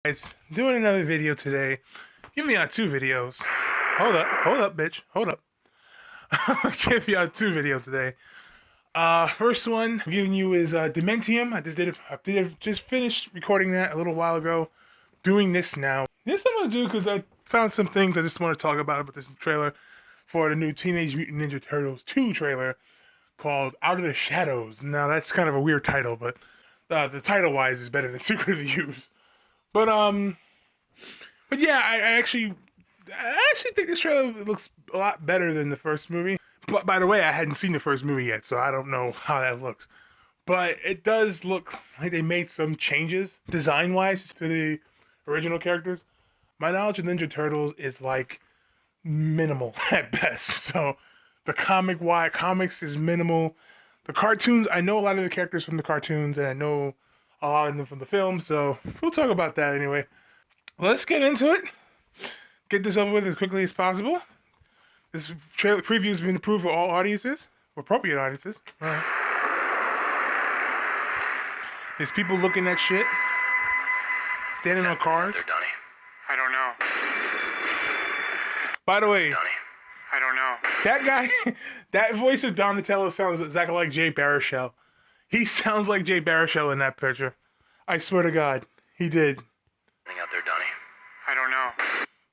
Guys, doing another video today. Give me out two videos. Hold up, bitch. Hold up. Give me out two videos today. First one I'm giving you is Dementium. I just finished recording that a little while ago. Doing this now. This I'm gonna do because I found some things I just want to talk about this trailer for the new Teenage Mutant Ninja Turtles 2 trailer called Out of the Shadows. Now that's kind of a weird title, but the title-wise is better than Secret of the Use. But yeah, I actually think this trailer looks a lot better than the first movie. But by the way, I hadn't seen the first movie yet, so I don't know how that looks. But it does look like they made some changes design-wise to the original characters. My knowledge of Ninja Turtles is like minimal at best. So the comics is minimal. The cartoons, I know a lot of the characters from the cartoons, and I know a lot of them from the film, so we'll talk about that anyway. Let's get into it. Get this over with as quickly as possible. This trailer preview has been approved for all audiences, appropriate audiences. All right. There's people looking at shit, standing on cars. There, Donnie? I don't know. By the way, Donnie, I don't know. that guy, that voice of Donatello sounds exactly like Jay Baruchel. He sounds like Jay Baruchel in that picture. I swear to God, he did. Out there, Donnie? I don't know.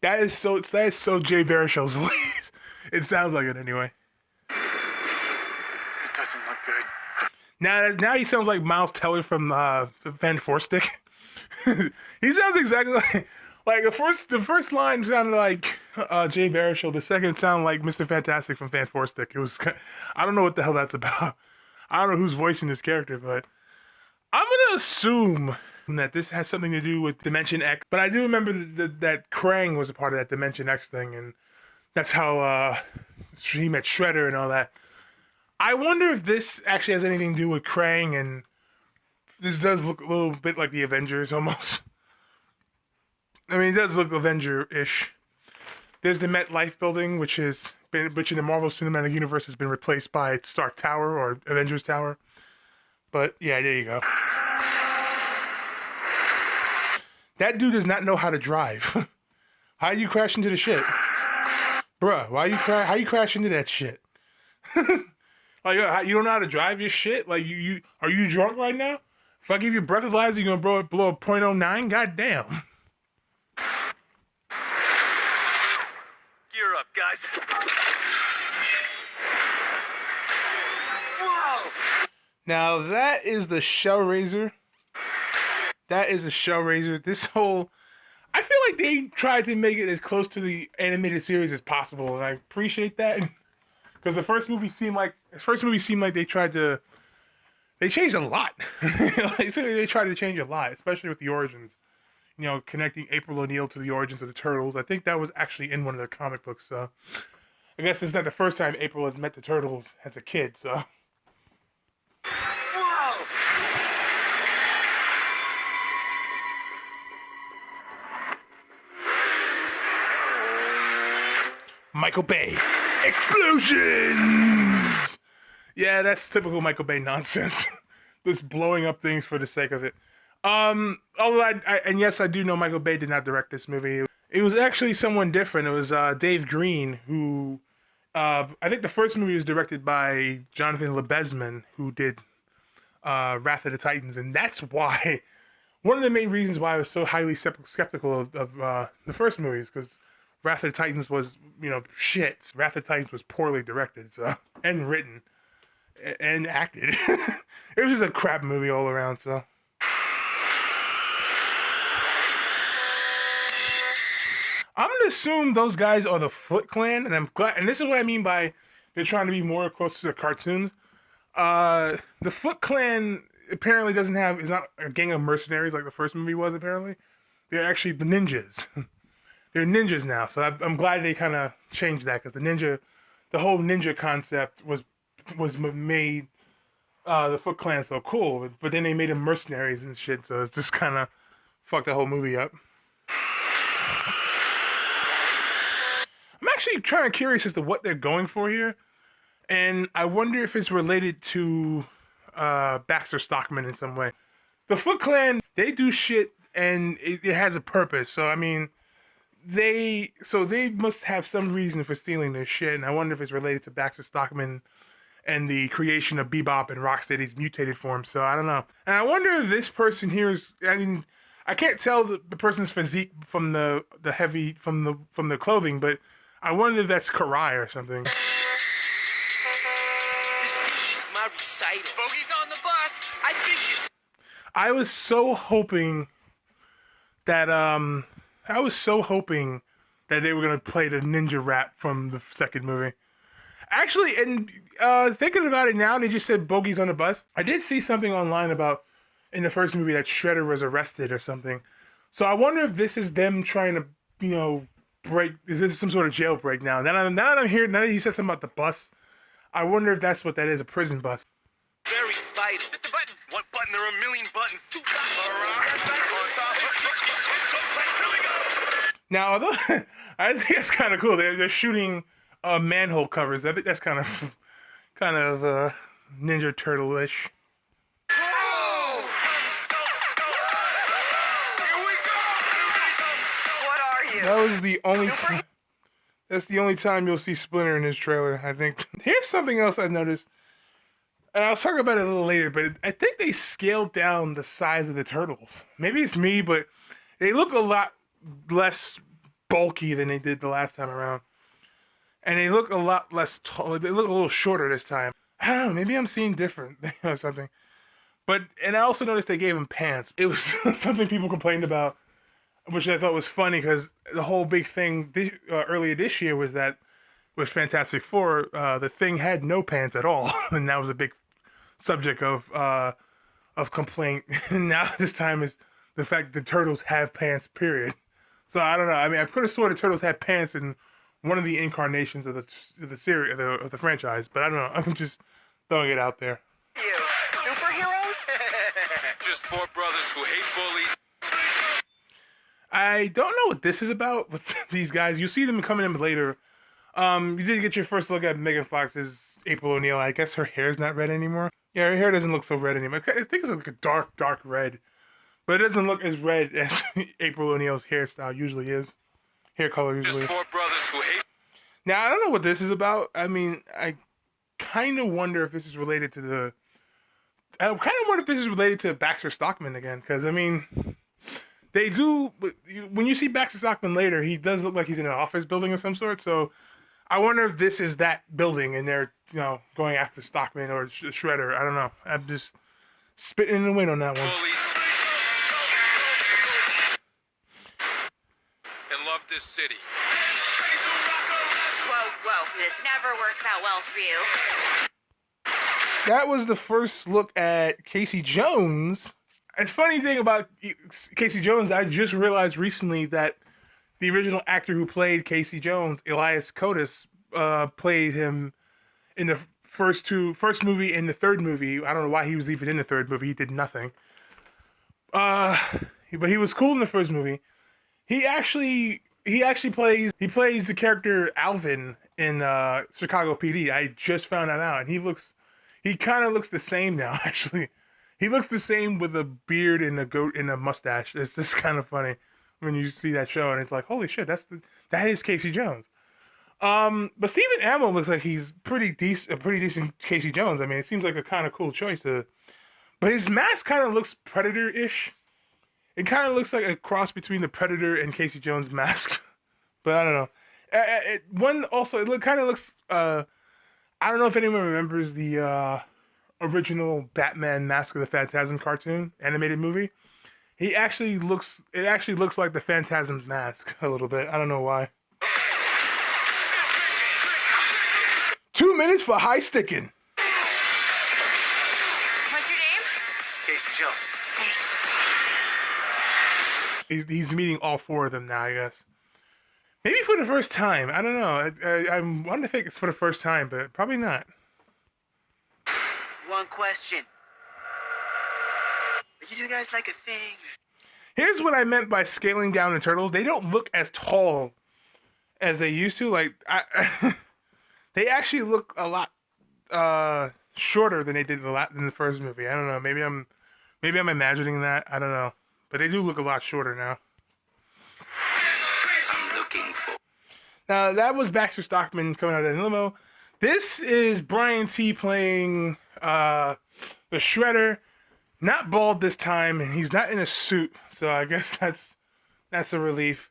That is so Jay Baruchel's voice. It sounds like it anyway. It doesn't look good. Now he sounds like Miles Teller from Van Forstick. He sounds exactly like the first line sounded like Jay Baruchel. The second sounded like Mr. Fantastic from Van Forstick. It was, I don't know what the hell that's about. I don't know who's voicing this character, but I'm gonna assume that this has something to do with Dimension X. But I do remember that Krang was a part of that Dimension X thing, and that's how he met Shredder and all that. I wonder if this actually has anything to do with Krang, and this does look a little bit like the Avengers almost. I mean, it does look Avenger-ish. There's the MetLife building, which in the Marvel Cinematic Universe has been replaced by Stark Tower or Avengers Tower. But yeah, there you go. That dude does not know how to drive. How you crash into the shit? Bruh, how you crash into that shit? Like, you don't know how to drive your shit? Like, are you drunk right now? If I give you breathalyzer, you gonna blow a .09? God damn. Gear up, guys. Whoa! Now, that is the Shell Razor. That is a Shell Razor. This whole... I feel like they tried to make it as close to the animated series as possible, and I appreciate that. Because the first movie seemed like they tried to... They changed a lot. They tried to change a lot, especially with the origins. You know, connecting April O'Neil to the origins of the Turtles. I think that was actually in one of the comic books, so... I guess it's not the first time April has met the Turtles as a kid, so... Whoa! Michael Bay. Explosions! Yeah, that's typical Michael Bay nonsense. Just blowing up things for the sake of it. Although and yes, I do know Michael Bay did not direct this movie. It was actually someone different. It was Dave Green, who I think the first movie was directed by Jonathan Lebesman, who did Wrath of the Titans, and that's why one of the main reasons why I was so highly skeptical of the first movies, because Wrath of the Titans was, shit. Wrath of the Titans was poorly directed, so, and written, and acted. It was just a crap movie all around, so. I'm gonna assume those guys are the Foot Clan, and I'm glad, and this is what I mean by they're trying to be more close to the cartoons. The Foot Clan apparently is not a gang of mercenaries like the first movie was, apparently. They're actually the ninjas. They're ninjas now, so I'm glad they kind of changed that, because the whole ninja concept was made the Foot Clan so cool, but then they made them mercenaries and shit, so it's just kind of fucked the whole movie up. I'm actually kind of curious as to what they're going for here, and I wonder if it's related to Baxter Stockman in some way. The Foot Clan, they do shit and it has a purpose. So I mean, they must have some reason for stealing their shit, and I wonder if it's related to Baxter Stockman and the creation of Bebop and Rocksteady's mutated form. So I don't know, and I wonder if this person here is. I mean, I can't tell the person's physique from the heavy from the clothing, but I wonder if that's Karai or something. This is my recital. Bogey's on the bus. I think it's I was so hoping that they were gonna play the ninja rap from the second movie. Actually, and thinking about it now, they just said Bogey's on the bus. I did see something online about in the first movie that Shredder was arrested or something. So I wonder if this is them trying to, break. Is this some sort of jailbreak now? Now that I'm here, now that you said something about the bus, I wonder if that's what that is, a prison bus. very vital. Hit the button. One button, there are a million buttons. Now, although I think that's kind of cool, they're shooting manhole covers. I think that's kind of Ninja Turtle-ish. What are you? That was the only. Super? That's the only time you'll see Splinter in this trailer, I think. Here's something else I noticed, and I'll talk about it a little later. But I think they scaled down the size of the turtles. Maybe it's me, but they look a lot less bulky than they did the last time around, and they look a lot less tall. They look a little shorter this time. I don't know. Maybe I'm seeing different or something. And I also noticed they gave him pants. It was something people complained about, which I thought was funny because the whole big thing earlier this year was that with Fantastic Four, the Thing had no pants at all, and that was a big subject of complaint. And now this time is the fact that the Turtles have pants. Period. So I don't know. I mean, I could have sworn the Turtles had pants in one of the incarnations of the series of the franchise, but I don't know. I'm just throwing it out there. You superheroes? Just four brothers who hate bullies. I don't know what this is about with these guys. You see them coming in later. You did get your first look at Megan Fox's April O'Neil. I guess her hair's not red anymore. Yeah, her hair doesn't look so red anymore. I think it's like a dark red. But it doesn't look as red as April O'Neil's hairstyle usually is. Hair color usually. Just four brothers who hate. Now, I don't know what this is about. I mean, I kind of wonder if this is related to the... I kind of wonder if this is related to Baxter Stockman again. Because, I mean, they do... When you see Baxter Stockman later, he does look like he's in an office building of some sort. So, I wonder if this is that building and they're, going after Stockman or Shredder. I don't know. I'm just spitting in the wind on that one. Bullies. And love this city. Whoa, this never works out well for you. That was the first look at Casey Jones. It's funny thing about Casey Jones, I just realized recently that the original actor who played Casey Jones, Elias Koteas, played him in the first movie and the third movie. I don't know why he was even in the third movie. He did nothing. But he was cool in the first movie. He actually plays the character Alvin in Chicago PD. I just found that out, and he kind of looks the same now. Actually, he looks the same with a beard and a goat and a mustache. It's just kind of funny when you see that show, and it's like, holy shit, that is Casey Jones. But Stephen Amell looks like he's a pretty decent Casey Jones. I mean, it seems like a kind of cool choice but his mask kind of looks Predator-ish. It kind of looks like a cross between the Predator and Casey Jones masks. But I don't know. It kind of looks... I don't know if anyone remembers the original Batman Mask of the Phantasm cartoon animated movie. It actually looks like the Phantasm's mask a little bit. I don't know why. 2 minutes for high sticking. What's your name? Casey Jones. He's meeting all four of them now, I guess. Maybe for the first time. I don't know. I want to think it's for the first time, but probably not. One question. Are you two guys like a thing? Here's what I meant by scaling down the turtles. They don't look as tall as they used to. Like, they actually look a lot shorter than they did in the first movie. I don't know. Maybe I'm imagining that. I don't know. but they do look a lot shorter now. I'm looking for. Now, that was Baxter Stockman coming out of the limo. This is Brian T. playing the Shredder. Not bald this time, and he's not in a suit, so I guess that's a relief.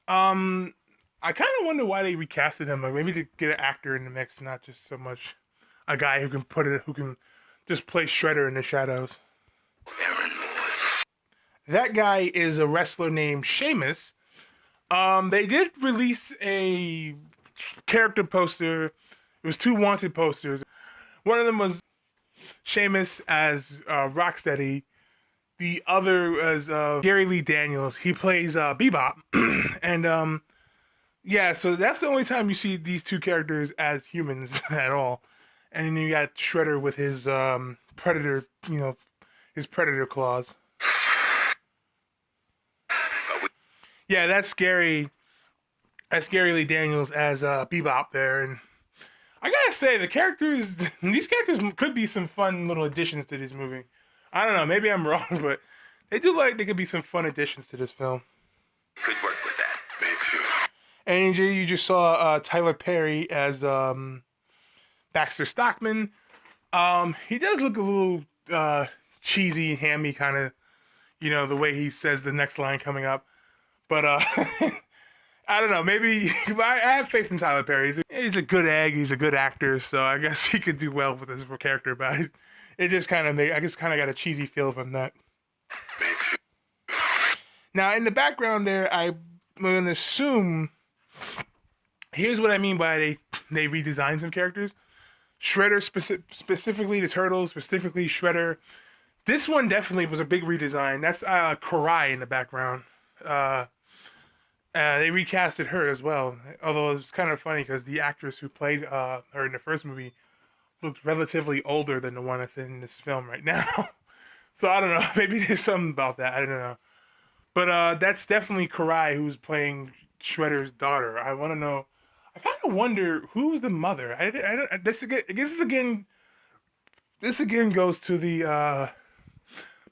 I kind of wonder why they recasted him. Like maybe to get an actor in the mix, not just so much a guy who can just play Shredder in the shadows. That guy is a wrestler named Sheamus. They did release a character poster. It was 2 wanted posters. One of them was Sheamus as Rocksteady. The other as Gary Lee Daniels. He plays Bebop. And yeah, so that's the only time you see these 2 characters as humans at all. And then you got Shredder with his predator, his predator claws. Yeah, that's Gary Lee Daniels as Bebop there, and I gotta say these characters could be some fun little additions to this movie. I don't know, maybe I'm wrong, but they could be some fun additions to this film. Could work with that. Me too. And you just saw Tyler Perry as Baxter Stockman. He does look a little cheesy, hammy, kind of, the way he says the next line coming up. But I don't know. Maybe I have faith in Tyler Perry. He's a good egg. He's a good actor, so I guess he could do well with his character. But it just kind of got a cheesy feel from that. Now in the background there, I'm gonna assume. Here's what I mean by they redesigned some characters. Shredder specifically the Turtles, specifically Shredder. This one definitely was a big redesign. That's Karai in the background. They recasted her as well, although it's kind of funny because the actress who played her in the first movie looks relatively older than the one that's in this film right now. So I don't know, maybe there's something about that, I don't know. But that's definitely Karai who's playing Shredder's daughter. I want to know, I kind of wonder who's the mother. This again goes to the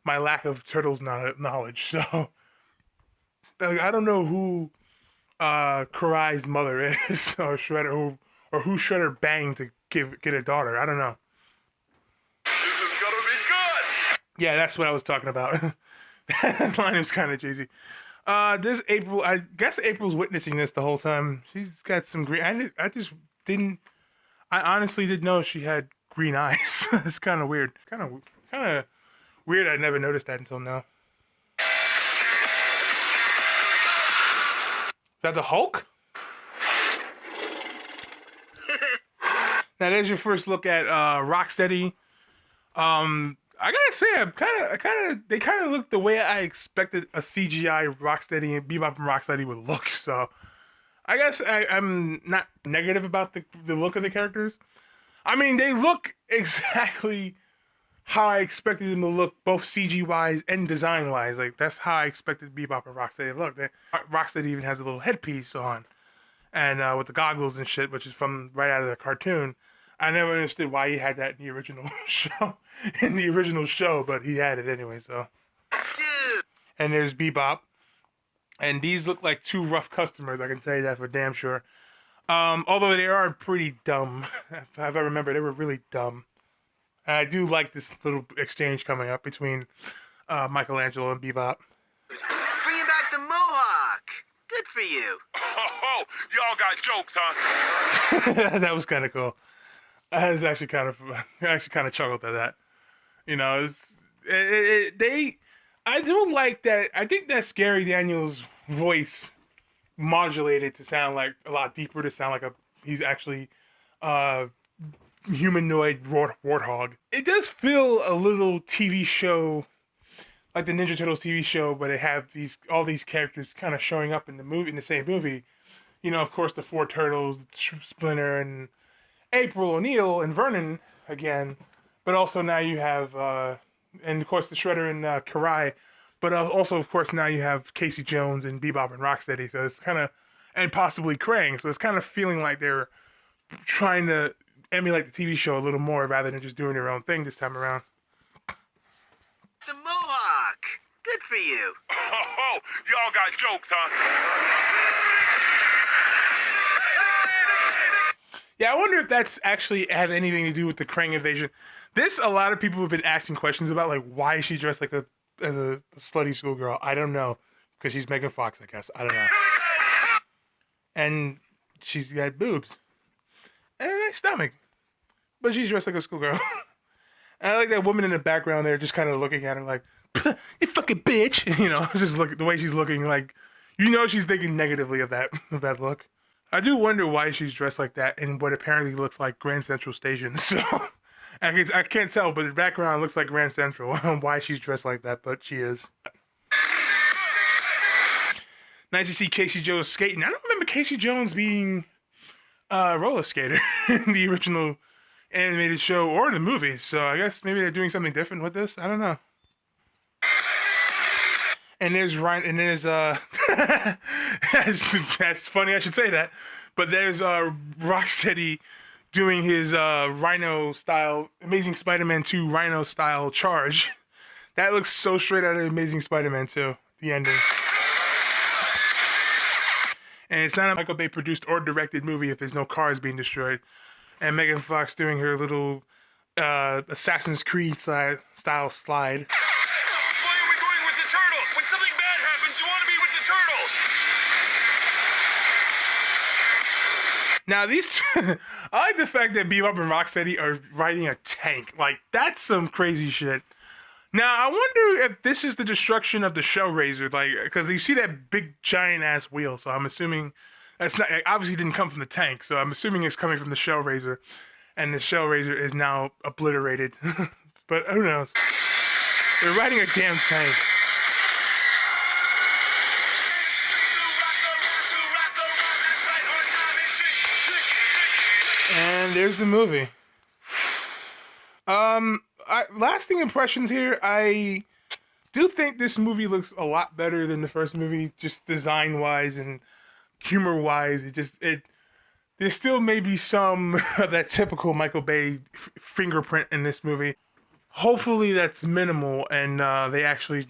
my lack of Turtles knowledge, so I don't know who Karai's mother is, or Shredder, or who Shredder banged to get a daughter. I don't know. This is gonna be good. Yeah, that's what I was talking about. That line is kind of cheesy. This April, I guess April's witnessing this the whole time. She's got some green. I honestly didn't know she had green eyes. It's kind of weird. Kind of weird. I never noticed that until now. Is that the Hulk? Now there's your first look at Rocksteady. I gotta say, they kind of look the way I expected a CGI Rocksteady and Bebop and Rocksteady would look. So I guess I'm not negative about the look of the characters. I mean, they look exactly how I expected them to look, both CG wise and design wise. Like that's how I expected Bebop and Rocksteady to look. Rocksteady even has a little headpiece on, and with the goggles and shit, which is from right out of the cartoon. I never understood why he had that in the original show. But he had it anyway. So, and there's Bebop, and these look like 2 rough customers. I can tell you that for damn sure. Although they are pretty dumb. If I remember, they were really dumb. And I do like this little exchange coming up between Michelangelo and Bebop. Bringing back the mohawk. Good for you. Oh, y'all got jokes, huh? That was kind of cool. I was actually kind of chuckled at that. I do like that. I think that Gary Daniels' voice modulated to sound like a lot deeper, to sound like he's actually humanoid warthog. It does feel a little TV show, like the Ninja Turtles TV show, but they have all these characters kind of showing up in the same movie. Of course, the 4 Turtles, Splinter, and April O'Neil, and Vernon again. But also now you have, and of course the Shredder and Karai. But also, of course, now you have Casey Jones and Bebop and Rocksteady. So it's kind of, and possibly Krang. So it's kind of feeling like they're trying to emulate the TV show a little more rather than just doing their own thing this time around. The mohawk. Good for you. Oh, y'all got jokes, huh? Yeah, I wonder if that's actually had anything to do with the Krang invasion. This, a lot of people have been asking questions about, like, why is she dressed like as a slutty schoolgirl? I don't know, because she's Megan Fox, I guess. I don't know. And she's got boobs and a nice stomach, but she's dressed like a schoolgirl. And I like that woman in the background there, just kind of looking at her like, "You fucking bitch," you know, just look at the way she's looking, like, you know, she's thinking negatively of that look. I do wonder why she's dressed like that in what apparently looks like Grand Central Station. So I can't tell, but the background looks like Grand Central. I don't know why she's dressed like that, but she is. Nice to see Casey Jones skating. I don't remember Casey Jones being a roller skater in the original animated show or the movie. So I guess maybe they're doing something different with this. I don't know. And there's Ryan, and there's that's funny I should say that, but there's Rocksteady doing his Rhino style Amazing Spider-Man 2 Rhino style charge. That looks so straight out of Amazing Spider-Man 2, the ending. And it's not a Michael Bay produced or directed movie if there's no cars being destroyed. And Megan Fox doing her little Assassin's Creed style slide. Why are we going with the turtles? When something bad happens, you want to be with the turtles. Now these two, I like the fact that Bebop and Rocksteady are riding a tank. Like, that's some crazy shit. Now, I wonder if this is the destruction of the Shellraiser, like, because you see that big giant ass wheel, so I'm assuming that's not, obviously didn't come from the tank, so I'm assuming it's coming from the Shellraiser, and the Shellraiser is now obliterated. But who knows? They're riding a damn tank. And there's the movie. Lasting impressions here. I do think this movie looks a lot better than the first movie, just design wise and humor wise. There's still maybe some of that typical Michael Bay fingerprint in this movie. Hopefully that's minimal, and they actually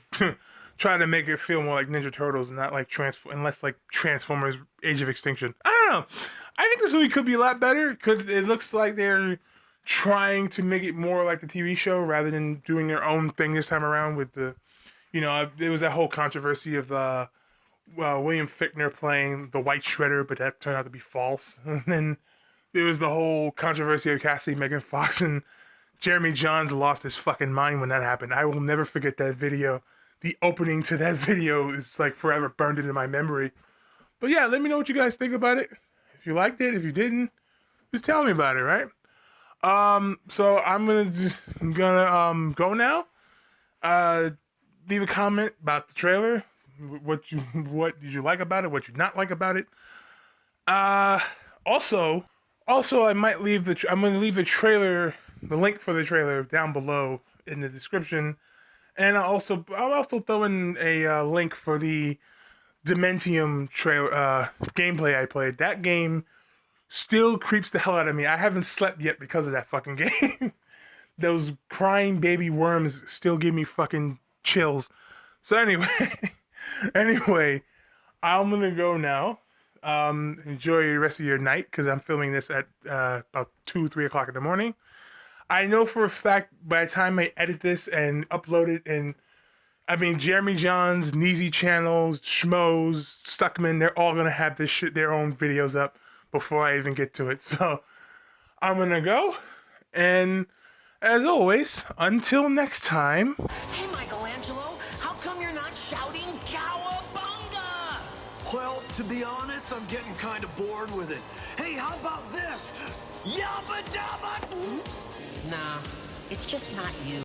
try to make it feel more like Ninja Turtles and not like less like Transformers: Age of Extinction. I don't know. I think this movie could be a lot better. It looks like they're trying to make it more like the TV show rather than doing their own thing this time around with the, you know, there was that whole controversy of William Fichtner playing the White Shredder, but that turned out to be false. And then there was the whole controversy of casting Megan Fox, and Jeremy Jahns lost his fucking mind when that happened. I will never forget that video. The opening to that video is like forever burned into my memory. But yeah, let me know what you guys think about it. If you liked it, if you didn't, just tell me about it, right? So I'm gonna go now. Leave a comment about the trailer. What did you like about it? What you not like about it? Also, I might leave I'm gonna leave the trailer, the link for the trailer down below in the description, and I'll also throw in a link for the Dementium trailer gameplay I played. That game still creeps the hell out of me. I haven't slept yet because of that fucking game. Those crying baby worms still give me fucking chills. So anyway, I'm gonna go now. Enjoy the rest of your night, because I'm filming this at about 2-3 o'clock in the morning. I know for a fact by the time I edit this and upload it, and I mean Jeremy Jahns, Neezy Channel, Schmoes, Stuckman, they're all gonna have this shit, their own videos up before I even get to it. So I'm gonna go, and as always, until next time. Hey, Michelangelo, how come you're not shouting cowabunga? Well, to be honest, I'm getting kind of bored with it. Hey, how about this? Yabba dabba! Nah, it's just not you.